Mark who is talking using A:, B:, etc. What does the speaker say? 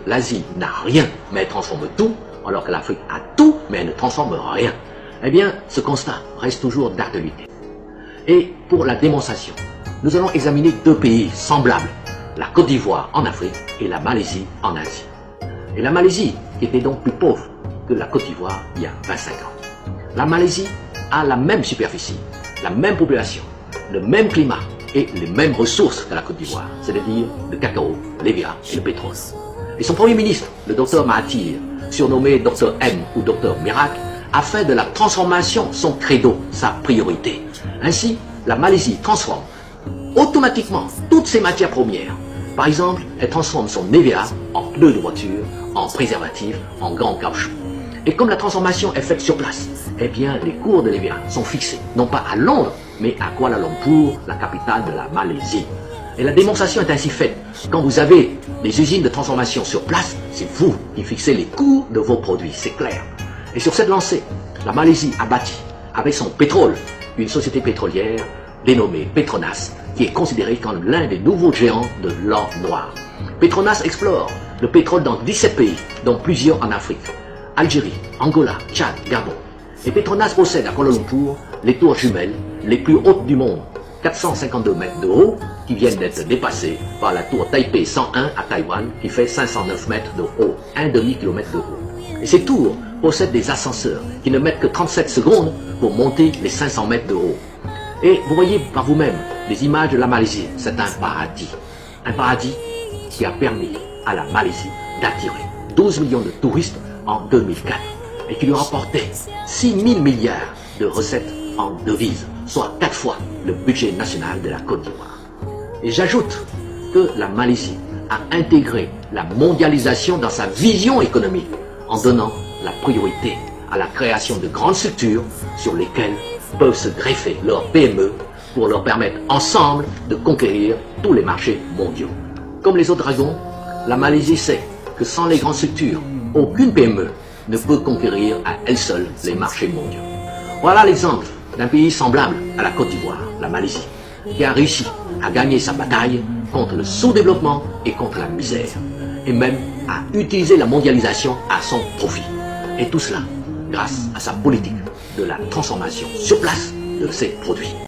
A: L'Asie n'a rien, mais elle transforme tout, alors que l'Afrique a tout, mais elle ne transforme rien. Eh bien, ce constat reste toujours d'actualité. Et pour la démonstration, nous allons examiner deux pays semblables, la Côte d'Ivoire en Afrique et la Malaisie en Asie. Et la Malaisie, qui était donc plus pauvre que la Côte d'Ivoire il y a 25 ans. La Malaisie a la même superficie, la même population, le même climat et les mêmes ressources que la Côte d'Ivoire, c'est-à-dire le cacao, l'Évia et le pétrole. Et son premier ministre, le docteur Mahathir, surnommé Dr M ou Dr Miracle, a fait de la transformation son credo, sa priorité. Ainsi, la Malaisie transforme automatiquement toutes ses matières premières. Par exemple, elle transforme son EVA en pneus de voiture, en préservatifs, en gants caoutchouc. Et comme la transformation est faite sur place, eh bien, les cours de l'EVA sont fixés, non pas à Londres, mais à Kuala Lumpur, la capitale de la Malaisie. Et la démonstration est ainsi faite. Quand vous avez des usines de transformation sur place, c'est vous qui fixez les cours de vos produits, c'est clair. Et sur cette lancée, la Malaisie a bâti, avec son pétrole, une société pétrolière dénommée Petronas, qui est considérée comme l'un des nouveaux géants de l'or noir. Petronas explore le pétrole dans 17 pays, dont plusieurs en Afrique. Algérie, Angola, Tchad, Gabon. Et Petronas possède à Kuala Lumpur les tours jumelles les plus hautes du monde, 452 mètres de haut, qui viennent d'être dépassées par la tour Taipei 101 à Taïwan, qui fait 509 mètres de haut, un demi-kilomètre de haut. Et ces tours possèdent des ascenseurs qui ne mettent que 37 secondes pour monter les 500 mètres de haut. Et vous voyez par vous-même les images de la Malaisie, c'est un paradis. Un paradis qui a permis à la Malaisie d'attirer 12 millions de touristes en 2004 et qui lui rapportait 6 000 milliards de recettes en devises, soit 4 fois le budget national de la Côte d'Ivoire. Et j'ajoute que la Malaisie a intégré la mondialisation dans sa vision économique en donnant la priorité à la création de grandes structures sur lesquelles peuvent se greffer leurs PME pour leur permettre ensemble de conquérir tous les marchés mondiaux. Comme les autres dragons, la Malaisie sait que sans les grandes structures, aucune PME ne peut conquérir à elle seule les marchés mondiaux. Voilà l'exemple d'un pays semblable à la Côte d'Ivoire, la Malaisie, qui a réussi à gagner sa bataille contre le sous-développement et contre la misère, et même à utiliser la mondialisation à son profit. Et tout cela grâce à sa politique de la transformation sur place de ses produits.